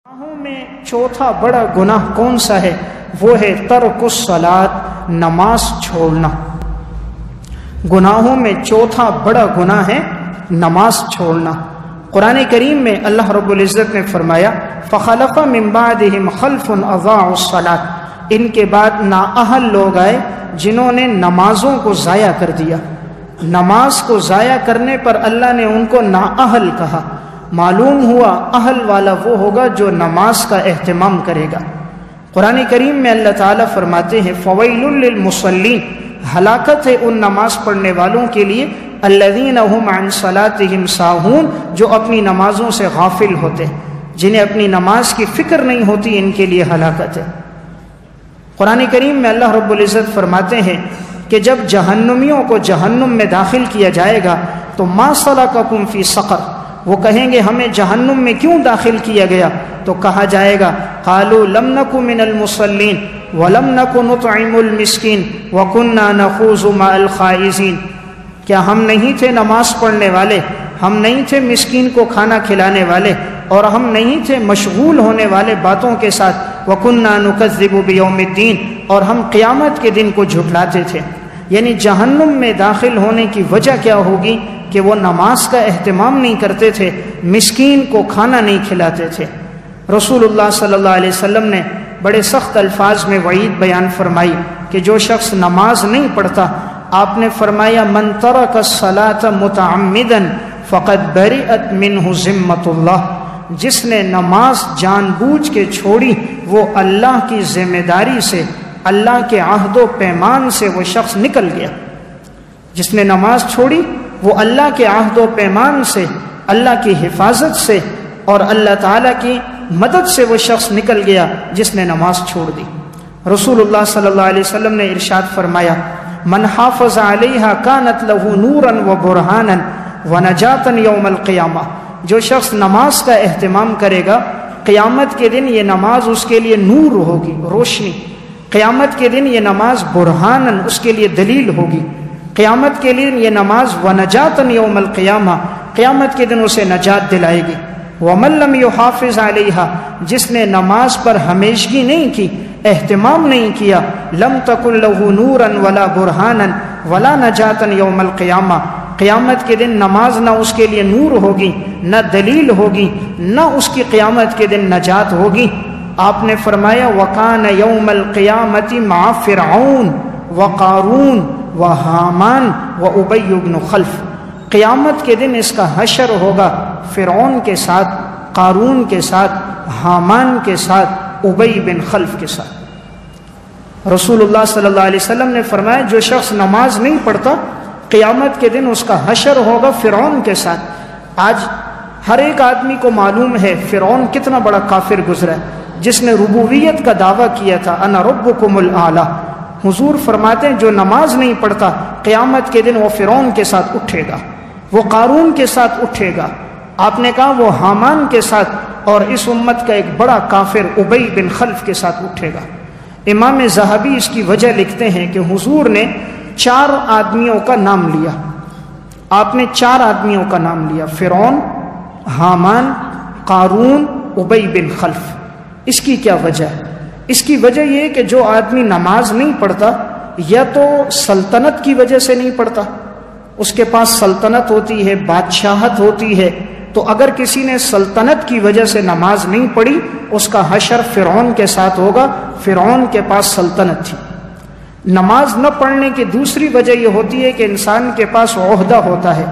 گناہوں میں چوتھا بڑا گناہ کون سا ہے؟ وہ ہے ترک الصلاۃ، نماز چھوڑنا۔ گناہوں میں چوتھا بڑا گناہ ہے نماز چھوڑنا۔ قرآن کریم میں اللہ رب العزت نے فرمایا فَخَلَفَ مِن بَعْدِهِمْ خَلْفٌ أَضَاعُوا الصَّلَاةَ، ان کے بعد نااہل لوگ آئے جنہوں نے نمازوں کو ضائع کر دیا۔ نماز کو ضائع کرنے پر اللہ نے ان کو نااہل کہا۔ معلوم ہوا اہل والا وہ ہوگا جو نماز کا اہتمام کرے گا۔ قرآن کریم میں اللہ تعالیٰ فرماتے ہیں فَوَيْلٌ لِّلْمُصَلِّينَ، ہلاکت ہے ان نماز پڑھنے والوں کے لیے الذین هم عن صلاتهم ساہون، جو اپنی نمازوں سے غافل ہوتے، جنہیں اپنی نماز کی فکر نہیں ہوتی، ان کے لیے ہلاکت ہے۔ قرآن کریم میں اللہ رب العزت فرماتے ہیں کہ جب جہنمیوں کو جہنم میں داخل کیا جائے گا تو ما سلککم فی سقر، وہ کہیں گے ہمیں جہنم میں کیوں داخل کیا گیا؟ تو کہا جائے گا قالوا لم نک من المصلین ولم نک نطعم المسکین وکنا نخوض مع الخائضین، کیا ہم نہیں تھے نماز پڑھنے والے، ہم نہیں تھے مسکین کو کھانا کھلانے والے، اور ہم نہیں تھے مشغول ہونے والے باتوں کے ساتھ، وَكُنَّا نُكَذِّبُ بِيَوْمِ الدِّينِ، اور ہم قیامت کے دن کو جھٹلاتے تھے۔ یعنی جہنم میں داخل ہونے کی وجہ کیا ہوگی کہ وہ نماز کا اہتمام نہیں کرتے تھے، مسکین کو کھانا نہیں کھلاتے تھے۔ رسول اللہ صلی اللہ علیہ وسلم نے بڑے سخت الفاظ میں وعید بیان فرمائی کہ جو شخص نماز نہیں پڑھتا، آپ نے فرمایا من ترک الصلاة متعمدا فقد برئت منہ ذمۃ اللہ، جس نے نماز جان بوجھ کے چھوڑی وہ اللہ کی ذمہ داری سے، اللہ کے عہد و پیمان سے وہ شخص نکل گیا۔ جس نے نماز چھوڑی وہ اللہ کے عہد و پیمان سے، اللہ کی حفاظت سے اور اللہ تعالیٰ کی مدد سے وہ شخص نکل گیا جس نے نماز چھوڑ دی۔ رسول اللہ صلی اللہ علیہ وسلم نے ارشاد فرمایا من حافظ علیہا کانت لہ نورا و برہانا و نجاتا یوم القیامہ، جو شخص نماز کا اہتمام کرے گا قیامت کے دن یہ نماز اس کے لیے نور ہوگی، روشنی۔ قیامت کے دن یہ نماز برہانن، اس کے لیے دلیل ہوگی۔ قیامت کے دن یہ نماز ونجاتا یوم القیامہ، قیامت کے دن اسے نجات دلائے گی۔ ومن لم یحافظ علیہا، جس نے نماز پر ہمیشگی نہیں کی، اہتمام نہیں کیا، لم تکن لہ نورا ولا برہانا ولا نجاتا یوم القیامہ، قیامت کے دن نماز نہ اس کے لیے نور ہوگی، نہ دلیل ہوگی، نہ اس کی قیامت کے دن نجات ہوگی۔ آپ نے فرمایا وَكَانَ يَوْمَ الْقِيَامَةِ مَعَ فِرْعَوْنَ وَقَارُونَ وَحَامَانَ وَأُبَيُّ بْنُ خَلْف، قیامت کے دن اس کا حشر ہوگا فرعون کے ساتھ، قارون کے ساتھ، حامان کے ساتھ، ابی بن خلف کے ساتھ۔ رسول اللہ صلی اللہ علیہ وسلم نے فرمایا جو شخص نماز نہیں پڑھتا قیامت کے دن اس کا حشر ہوگا فرعون کے ساتھ۔ آج ہر ایک آدمی کو معلوم ہے فرعون کتنا بڑا کافر گزرا ہے، جس نے ربوبیت کا دعویٰ کیا تھا انا ربکم الاعلی۔ حضور فرماتے ہیں جو نماز نہیں پڑھتا قیامت کے دن وہ فرعون کے ساتھ اٹھے گا، وہ قارون کے ساتھ اٹھے گا، آپ نے کہا وہ حامان کے ساتھ، اور اس امت کا ایک بڑا کافر ابی بن خلف کے ساتھ اٹھے گا۔ امام ذہبی اس کی وجہ لکھتے ہیں کہ حضور نے 4 آدمیوں کا نام لیا، آپ نے 4 آدمیوں کا نام لیا، فرعون، حامان، قارون، ابی بن خلف۔ اس کی کیا وجہ ہے؟ اس کی وجہ یہ کہ جو آدمی نماز نہیں پڑھتا یا تو سلطنت کی وجہ سے نہیں پڑھتا، اس کے پاس سلطنت ہوتی ہے، بادشاہت ہوتی ہے، تو اگر کسی نے سلطنت کی وجہ سے نماز نہیں پڑھی اس کا حشر فرعون کے ساتھ ہوگا، فرعون کے پاس سلطنت تھی۔ نماز نہ پڑھنے کی دوسری وجہ یہ ہوتی ہے کہ انسان کے پاس عہدہ ہوتا ہے،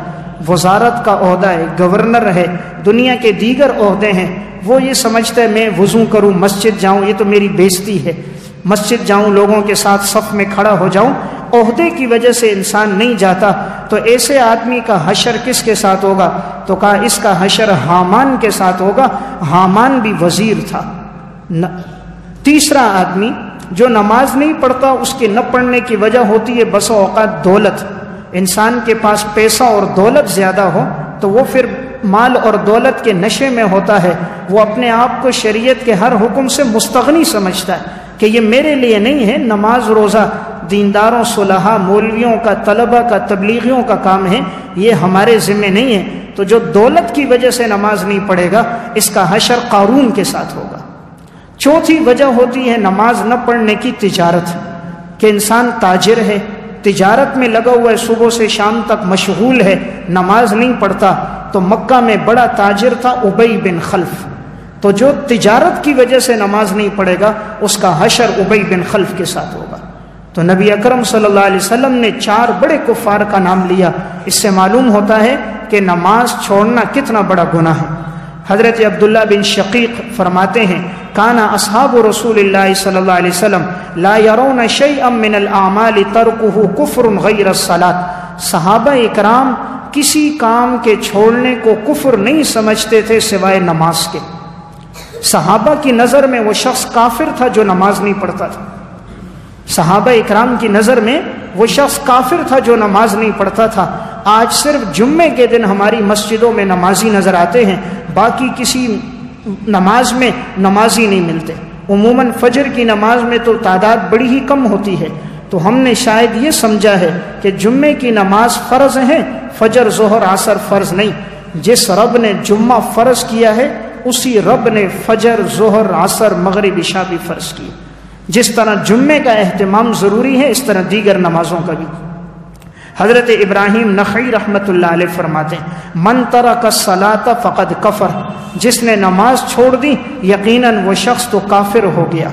وزارت کا عہدہ ہے، گورنر ہے، دنیا کے دیگر عہدے ہیں، وہ یہ سمجھتا ہے میں وضو کروں، مسجد جاؤں، یہ تو میری بےزتی ہے، مسجد جاؤں، لوگوں کے ساتھ صف میں کھڑا ہو جاؤں۔ عہدے کی وجہ سے انسان نہیں جاتا، تو ایسے آدمی کا حشر کس کے ساتھ ہوگا؟ تو کہا اس کا حشر حامان کے ساتھ ہوگا، حامان بھی وزیر تھا۔ تیسرا آدمی جو نماز نہیں پڑھتا اس کے نہ پڑھنے کی وجہ ہوتی ہے بسا اوقات دولت۔ انسان کے پاس پیسہ اور دولت زیادہ ہو تو وہ پھر مال اور دولت کے نشے میں ہوتا ہے، وہ اپنے آپ کو شریعت کے ہر حکم سے مستغنی سمجھتا ہے کہ یہ میرے لیے نہیں ہے، نماز روزہ دینداروں، صلحاء، مولویوں کا، طلبہ کا، تبلیغیوں کا کام ہے، یہ ہمارے ذمہ نہیں ہے۔ تو جو دولت کی وجہ سے نماز نہیں پڑھے گا اس کا حشر قارون کے ساتھ ہوگا۔ چوتھی وجہ ہوتی ہے نماز نہ پڑھنے کی تجارت، کہ انسان تاجر ہے، تجارت میں لگا ہوا ہے، صبح سے شام تک مشغول ہے، نماز نہیں پڑھتا۔ تو مکہ میں بڑا تاجر تھا ابی بن خلف، تو جو تجارت کی وجہ سے نماز نہیں پڑھے گا اس کا حشر ابی بن خلف کے ساتھ ہوگا۔ تو نبی اکرم صلی اللہ علیہ وسلم نے 4 بڑے کفار کا نام لیا۔ اس سے معلوم ہوتا ہے کہ نماز چھوڑنا کتنا بڑا گناہ ہے۔ حضرت عبداللہ بن شقیق فرماتے ہیں کانا اصحاب رسول اللہ صلی اللہ علیہ وسلم لا يرون شيئا من الاعمال ترکه کفر غیر الصلاۃ، صحابہ اکرام کسی کام کے چھوڑنے کو کفر نہیں سمجھتے تھے سوائے نماز کے۔ صحابہ کی نظر میں وہ شخص کافر تھا جو نماز نہیں پڑھتا تھا، صحابہ اکرام کی نظر میں وہ شخص کافر تھا جو نماز نہیں پڑھتا تھا۔ آج صرف جمعے کے دن ہماری مسجدوں میں نمازی نظر آتے ہیں، باقی کسی نماز میں نمازی نہیں ملتے۔ عموماً فجر کی نماز میں تو تعداد بڑی ہی کم ہوتی ہے، تو ہم نے شاید یہ سمجھا ہے کہ جمعے کی نماز فرض ہے، فجر ظہر عصر فرض نہیں۔ جس رب نے جمعہ فرض کیا ہے اسی رب نے فجر ظہر عصر مغرب عشاء بھی فرض کی۔ جس طرح جمعے کا اہتمام ضروری ہے اس طرح دیگر نمازوں کا بھی۔ حضرت ابراہیم نخعی رحمۃ اللہ علیہ فرماتے ہیں من ترک الصلاۃ فقد کفر، جس نے نماز چھوڑ دی یقیناً وہ شخص تو کافر ہو گیا۔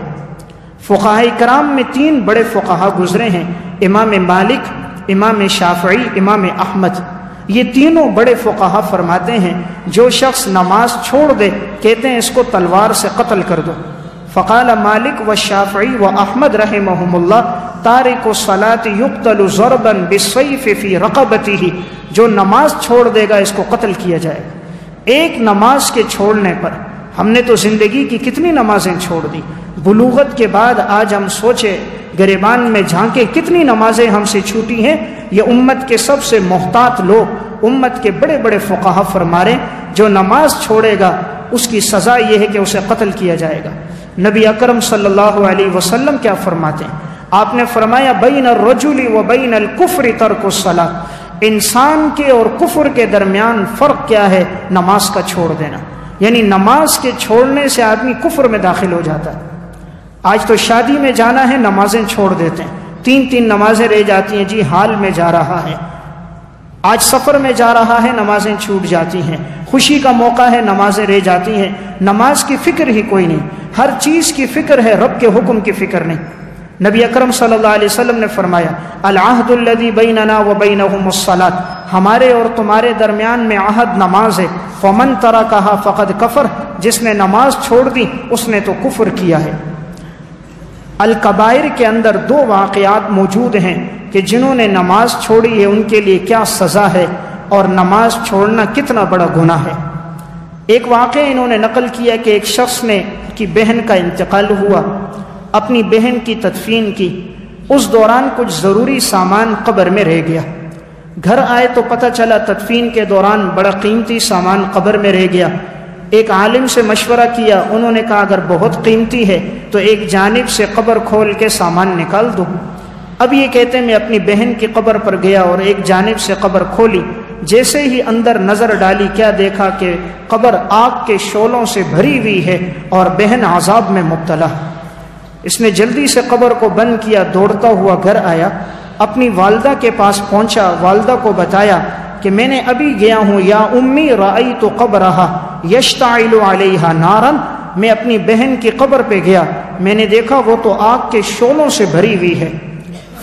فقہاء کرام میں 3 بڑے فقہا گزرے ہیں، امام مالک، امام شافعی، امام احمد۔ یہ تینوں بڑے فقہا فرماتے ہیں جو شخص نماز چھوڑ دے کہتے ہیں اس کو تلوار سے قتل کر دو۔ فقال مالک والشافعی واحمد رحمہم اللہ تارک الصلاۃ یقتل ضربا بالسیف فی رقبتہ، جو نماز چھوڑ دے گا اس کو قتل کیا جائے گا۔ ایک نماز کے چھوڑنے پر ہم نے تو زندگی کی کتنی نمازیں چھوڑ دی۔ بلوغت کے بعد آج ہم سوچے، گریبان میں جھانکے کتنی نمازیں ہم سے چھوٹی ہیں۔ یہ امت کے سب سے محتاط لوگ، امت کے بڑے بڑے فقہا فرما رہے جو نماز چھوڑے گا اس کی سزا یہ ہے کہ اسے قتل کیا جائے گا۔ نبی اکرم صلی اللہ علیہ وسلم کیا فرماتے ہیں؟ آپ نے فرمایا بین الرجل و بین الکفر ترک الصلاۃ، انسان کے اور کفر کے درمیان فرق کیا ہے؟ نماز کا چھوڑ دینا، یعنی نماز کے چھوڑنے سے آدمی کفر میں داخل ہو جاتا ہے۔ آج تو شادی میں جانا ہے نمازیں چھوڑ دیتے ہیں، 3 نمازیں رہ جاتی ہیں، جی حال میں جا رہا ہے۔ آج سفر میں جا رہا ہے نمازیں چھوٹ جاتی ہیں، خوشی کا موقع ہے نمازیں رہ جاتی ہیں۔ نماز کی فکر ہی کوئی نہیں، ہر چیز کی فکر ہے، رب کے حکم کی فکر نہیں۔ نبی اکرم صلی اللہ علیہ وسلم نے فرمایا العہد الذی بیننا وبینہم الصلاۃ، ہمارے اور تمہارے درمیان میں عہد نماز ہے۔ فمن ترکھا فقد کفر، جس نے نماز چھوڑ دی اس نے تو کفر کیا ہے۔ الکبائر کے اندر 2 واقعات موجود ہیں کہ جنہوں نے نماز چھوڑی ہے ان کے لیے کیا سزا ہے اور نماز چھوڑنا کتنا بڑا گناہ ہے۔ ایک واقعہ انہوں نے نقل کیا کہ ایک شخص نے کی بہن کا انتقال ہوا، اپنی بہن کی تدفین کی، اس دوران کچھ ضروری سامان قبر میں رہ گیا۔ گھر آئے تو پتہ چلا تدفین کے دوران بڑا قیمتی سامان قبر میں رہ گیا۔ ایک عالم سے مشورہ کیا، انہوں نے کہا اگر بہت قیمتی ہے تو ایک جانب سے قبر کھول کے سامان نکال دو۔ اب یہ کہتے ہیں میں اپنی بہن کی قبر پر گیا اور ایک جانب سے قبر کھولی، جیسے ہی اندر نظر ڈالی کیا دیکھا کہ قبر آگ کے شعلوں سے بھری ہوئی ہے اور بہن عذاب میں مبتلا۔ اس نے جلدی سے قبر کو بند کیا، دوڑتا ہوا گھر آیا، اپنی والدہ کے پاس پہنچا، والدہ کو بتایا کہ میں نے ابھی گیا ہوں، یا امی رأیت قبرہا یشتعل علیہا نارا، میں اپنی بہن کی قبر پہ گیا، میں نے دیکھا وہ تو آگ کے شعلوں سے بھری ہوئی ہے۔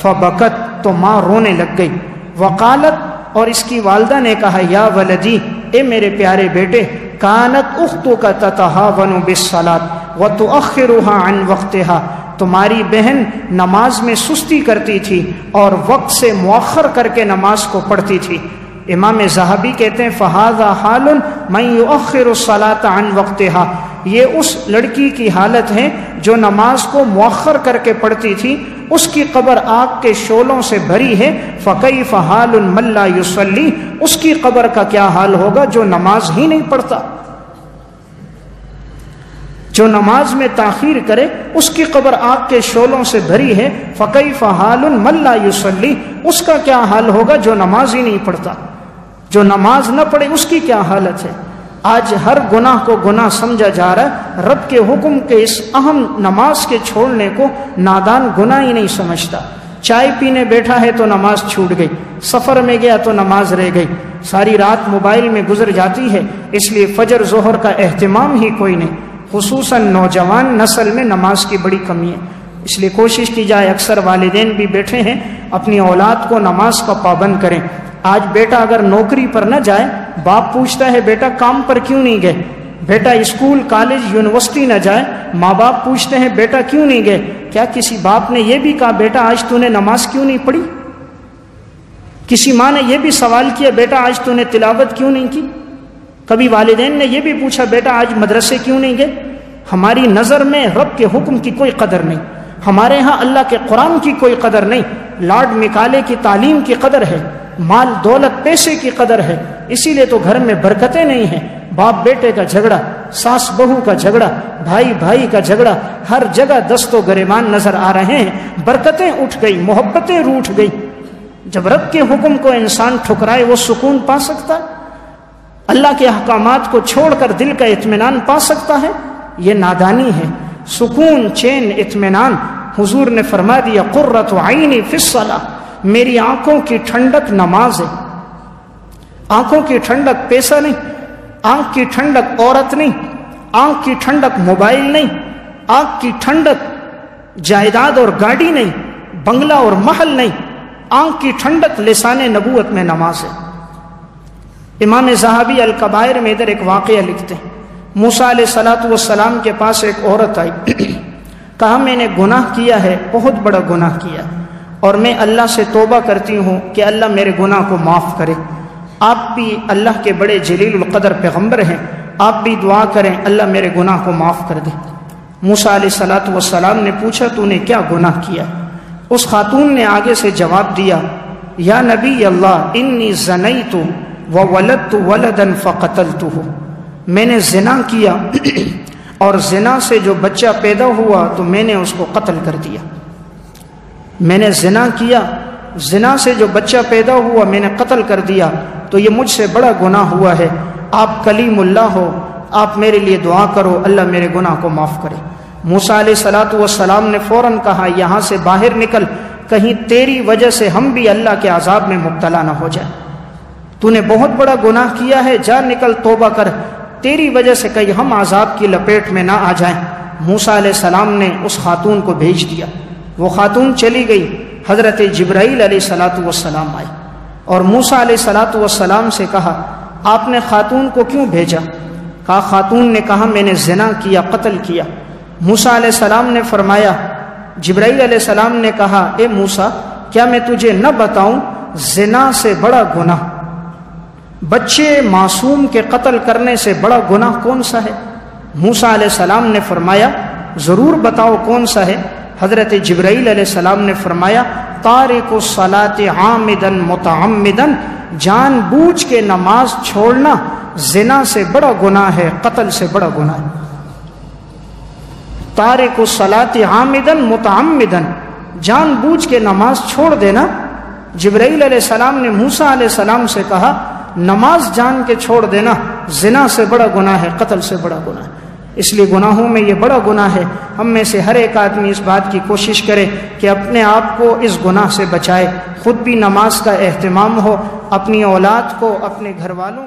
فبکت، تو ماں رونے لگ گئی۔ وقالت، اور اس کی والدہ نے کہا یا ولدی، اے میرے پیارے بیٹے، کانت اختک تتہاون بالصلاۃ وتؤخرها عن وقتها، تمہاری بہن نماز میں سستی کرتی تھی اور وقت سے مؤخر کر کے نماز کو پڑھتی تھی۔ امام ذہبی کہتے ہیں فہذا حال من یؤخر الصلاۃ عن وقتها، یہ اس لڑکی کی حالت ہے جو نماز کو مؤخر کر کے پڑھتی تھی، اس کی قبر آگ کے شعلوں سے بھری ہے۔ فکیف حال من لا یصلی، اس کی قبر کا کیا حال ہوگا جو نماز ہی نہیں پڑھتا، جو نماز میں تاخیر کرے اس کی قبر آگ کے شعلوں سے بھری ہے۔ فکیف حال من لا یصلی، اس کا کیا حال ہوگا جو نماز ہی نہیں پڑھتا، جو نماز نہ پڑھے اس کی کیا حالت ہے۔ آج ہر گناہ کو گناہ سمجھا جا رہا ہے، رب کے حکم کے اس اہم نماز کے چھوڑنے کو نادان گناہ ہی نہیں سمجھتا۔ چائے پینے بیٹھا ہے تو نماز چھوٹ گئی، سفر میں گیا تو نماز رہ گئی، ساری رات موبائل میں گزر جاتی ہے، اس لیے فجر ظہر کا اہتمام ہی کوئی نہیں۔ خصوصاً نوجوان نسل میں نماز کی بڑی کمی ہے، اس لیے کوشش کی جائے، اکثر والدین بھی بیٹھے ہیں، اپنی اولاد کو نماز کا پابند کریں۔ آج بیٹا اگر نوکری پر نہ جائے، باپ پوچھتا ہے بیٹا کام پر کیوں نہیں گئے؟ بیٹا اسکول کالج یونیورسٹی نہ جائے، ماں باپ پوچھتے ہیں بیٹا کیوں نہیں گئے؟ کیا کسی باپ نے یہ بھی کہا بیٹا آج تو نے نماز کیوں نہیں پڑھی؟ کسی ماں نے یہ بھی سوال کیا بیٹا آج تو نے تلاوت کیوں نہیں کی؟ کبھی والدین نے یہ بھی پوچھا بیٹا آج مدرسے کیوں نہیں گئے؟ ہماری نظر میں رب کے حکم کی کوئی قدر نہیں، ہمارے ہاں اللہ کے قرآن کی کوئی قدر نہیں، لارڈ مکالے کی تعلیم کی قدر ہے، مال دولت پیسے کی قدر ہے، اسی لیے تو گھر میں برکتیں نہیں ہیں۔ باپ بیٹے کا جھگڑا، ساس بہو کا جھگڑا، بھائی بھائی کا جھگڑا، ہر جگہ دست و گریبان نظر آ رہے ہیں، برکتیں اٹھ گئی، محبتیں روٹھ گئی۔ جب رب کے حکم کو انسان ٹھکرائے وہ سکون پا سکتا ہے؟ اللہ کے احکامات کو چھوڑ کر دل کا اطمینان پا سکتا ہے؟ یہ نادانی ہے۔ سکون، چین، اطمینان، حضور نے فرما دیا قرۃ عینی فی الصلاۃ، میری آنکھوں کی ٹھنڈک نماز ہے۔ آنکھوں کی ٹھنڈک پیسہ نہیں، آنکھ کی ٹھنڈک عورت نہیں، آنکھ کی ٹھنڈک موبائل نہیں، آنکھ کی ٹھنڈک جائیداد اور گاڑی نہیں، بنگلہ اور محل نہیں، آنکھ کی ٹھنڈک لسان نبوت میں نماز ہے۔ امام ذہبی الکبائر میں ادھر ایک واقعہ لکھتے ہیں، موسیٰ علیہ السلام کے پاس ایک عورت آئی، کہا میں نے گناہ کیا ہے، بہت بڑا گناہ کیا، اور میں اللہ سے توبہ کرتی ہوں کہ اللہ میرے گناہ کو معاف کرے۔ آپ بھی اللہ کے بڑے جلیل القدر پیغمبر ہیں، آپ بھی دعا کریں اللہ میرے گناہ کو معاف کر دے۔ موسیٰ علیہ السلام نے پوچھا تو نے کیا گناہ کیا؟ اس خاتون نے آگے سے جواب دیا، یا نبی اللہ انی زنیت وولدت ولدا فقتلتہ، میں نے زنا کیا اور زنا سے جو بچہ پیدا ہوا تو میں نے اس کو قتل کر دیا۔ میں نے زنا کیا، زنا سے جو بچہ پیدا ہوا میں نے قتل کر دیا، تو یہ مجھ سے بڑا گناہ ہوا ہے۔ آپ کلیم اللہ ہو، آپ میرے لیے دعا کرو اللہ میرے گناہ کو معاف کرے۔ موسیٰ علیہ السلام نے فوراً کہا یہاں سے باہر نکل، کہیں تیری وجہ سے ہم بھی اللہ کے عذاب میں مبتلا نہ ہو جائے۔ تو نے بہت بڑا گناہ کیا ہے، جا نکل توبہ کر، تیری وجہ سے کہیں ہم عذاب کی لپیٹ میں نہ آ جائیں۔ موسیٰ علیہ السلام نے اس خاتون کو بھیج دیا، وہ خاتون چلی گئی، حضرت جبرائیل علیہ السلام آئے اور موسیٰ علیہ السلام سے کہا آپ نے خاتون کو کیوں بھیجا؟ کہا خاتون نے کہا میں نے زنا کیا، قتل کیا۔ موسیٰ علیہ السلام نے فرمایا، جبرائیل علیہ السلام نے کہا اے موسیٰ کیا میں تجھے نہ بتاؤں زنا سے بڑا گناہ، بچے معصوم کے قتل کرنے سے بڑا گناہ کون سا ہے؟ موسیٰ علیہ السلام نے فرمایا ضرور بتاؤ کون سا ہے۔ حضرت جبرائیل علیہ السلام نے فرمایا تارک الصلاۃ عامدا متعمدا، جان بوجھ کے نماز چھوڑنا زنا سے بڑا گناہ ہے، قتل سے بڑا گناہ ہے۔ تارک الصلاۃ عامدا متعمدا، جان بوجھ کے نماز چھوڑ دینا۔ جبرائیل علیہ السلام نے موسیٰ علیہ السلام سے کہا نماز جان کے چھوڑ دینا زنا سے بڑا گناہ ہے، قتل سے بڑا گناہ ہے۔ اس لیے گناہوں میں یہ بڑا گناہ ہے۔ ہم میں سے ہر ایک آدمی اس بات کی کوشش کرے کہ اپنے آپ کو اس گناہ سے بچائے، خود بھی نماز کا اہتمام ہو، اپنی اولاد کو، اپنے گھر والوں